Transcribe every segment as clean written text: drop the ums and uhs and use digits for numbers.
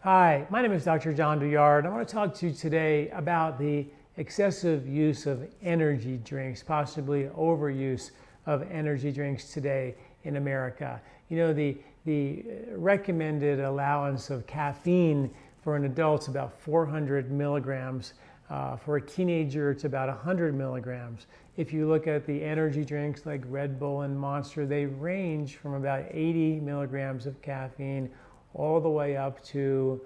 Hi, my name is Dr. John Douillard. I want to talk to you today about the excessive use of energy drinks, possibly overuse of energy drinks today in America. You know, the recommended allowance of caffeine for an adult is about 400 milligrams. For a teenager, it's about 100 milligrams. If you look at the energy drinks like Red Bull and Monster, they range from about 80 milligrams of caffeine all the way up to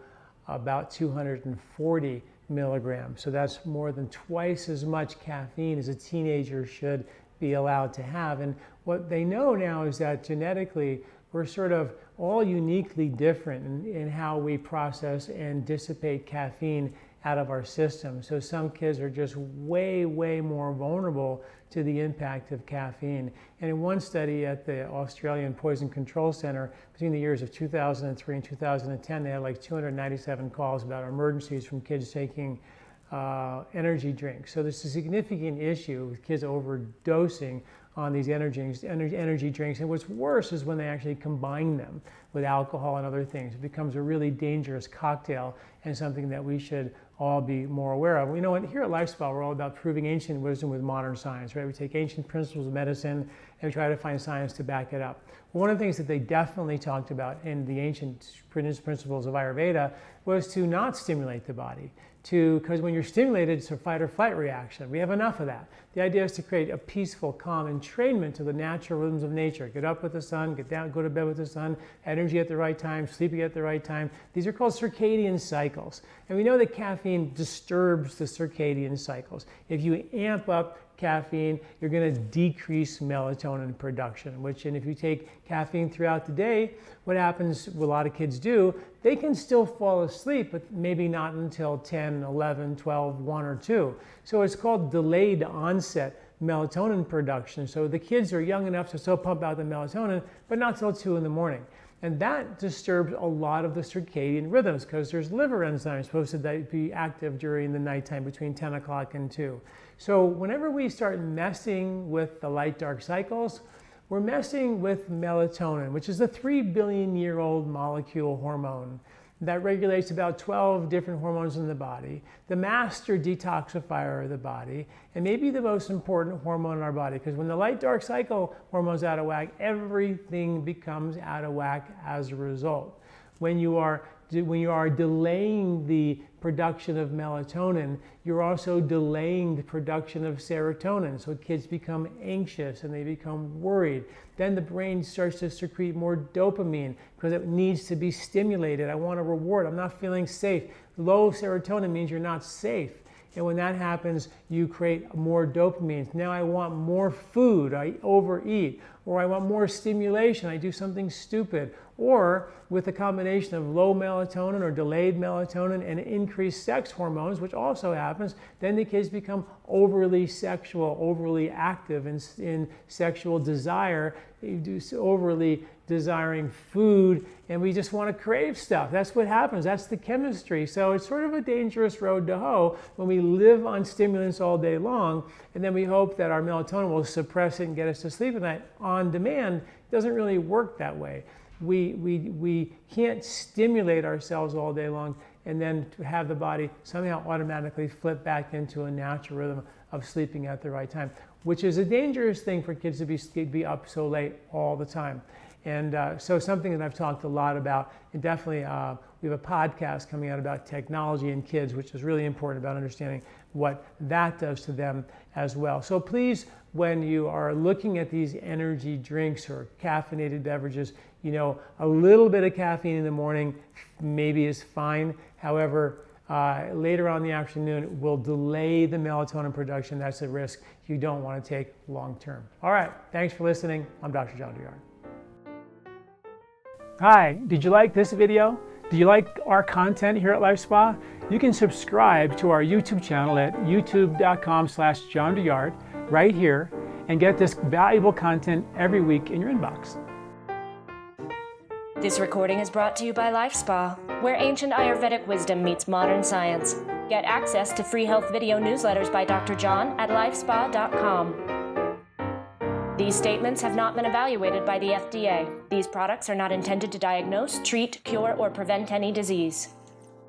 about 240 milligrams. So that's more than twice as much caffeine as a teenager should be allowed to have. And what they know now is that genetically, we're sort of all uniquely different in how we process and dissipate caffeine out of our system. So some kids are just way more vulnerable to the impact of caffeine. And in one study at the Australian Poison Control Center, between the years of 2003 and 2010, they had like 297 calls about emergencies from kids taking energy drinks. So there's a significant issue with kids overdosing on these energy drinks. And what's worse is when they actually combine them with alcohol and other things. It becomes a really dangerous cocktail and something that we should all be more aware of. You know, here at LifeSpa, we're all about proving ancient wisdom with modern science, right? We take ancient principles of medicine and we try to find science to back it up. One of the things that they definitely talked about in the ancient principles of Ayurveda was to not stimulate the body. Because when you're stimulated, it's a fight or flight reaction. We have enough of that. The idea is to create a peaceful, calm entrainment to the natural rhythms of nature. Get up with the sun, get down, go to bed with the sun, energy at the right time, sleeping at the right time. These are called circadian cycles. And we know that caffeine disturbs the circadian cycles. If you amp up caffeine, you're going to decrease melatonin production, and if you take caffeine throughout the day, what happens, what a lot of kids do, they can still fall asleep, but maybe not until 10, 11, 12, 1 or 2. So it's called delayed onset melatonin production. So the kids are young enough to still pump out the melatonin, but not till 2 in the morning. And that disturbs a lot of the circadian rhythms because there's liver enzymes supposed to be active during the nighttime between 10 o'clock and 2. So whenever we start messing with the light-dark cycles, we're messing with melatonin, which is a 3 billion-year-old molecule hormone that regulates about 12 different hormones in the body, the master detoxifier of the body, and maybe the most important hormone in our body, because when the light-dark cycle hormone's out of whack, everything becomes out of whack as a result. When you are delaying the production of melatonin, you're also delaying the production of serotonin. So kids become anxious and they become worried. Then the brain starts to secrete more dopamine because it needs to be stimulated. I want a reward. I'm not feeling safe. Low serotonin means you're not safe. And when that happens, you create more dopamine. Now I want more food, I overeat, or I want more stimulation, I do something stupid. Or with a combination of low melatonin or delayed melatonin and increased sex hormones, which also happens, then the kids become overly sexual, overly active in sexual desire, overly desiring food, and we just want to crave stuff. That's what happens. That's the chemistry. So it's sort of a dangerous road to hoe when we live on stimulants all day long, and then we hope that our melatonin will suppress it and get us to sleep at night on demand. It doesn't really work that way. We can't stimulate ourselves all day long and then to have the body somehow automatically flip back into a natural rhythm of sleeping at the right time, which is a dangerous thing for kids to be up so late all the time. And so something that I've talked a lot about, and definitely we have a podcast coming out about technology in kids, which is really important about understanding what that does to them as well. So please, when you are looking at these energy drinks or caffeinated beverages, you know, a little bit of caffeine in the morning maybe is fine. However, later on in the afternoon will delay the melatonin production. That's a risk you don't want to take long term. All right, thanks for listening. I'm Dr. John Douillard. Hi, did you like this video? Do you like our content here at LifeSpa? You can subscribe to our YouTube channel at youtube.com/John Douillard right here and get this valuable content every week in your inbox. This recording is brought to you by LifeSpa, where ancient Ayurvedic wisdom meets modern science. Get access to free health video newsletters by Dr. John at lifespa.com. These statements have not been evaluated by the FDA. These products are not intended to diagnose, treat, cure, or prevent any disease.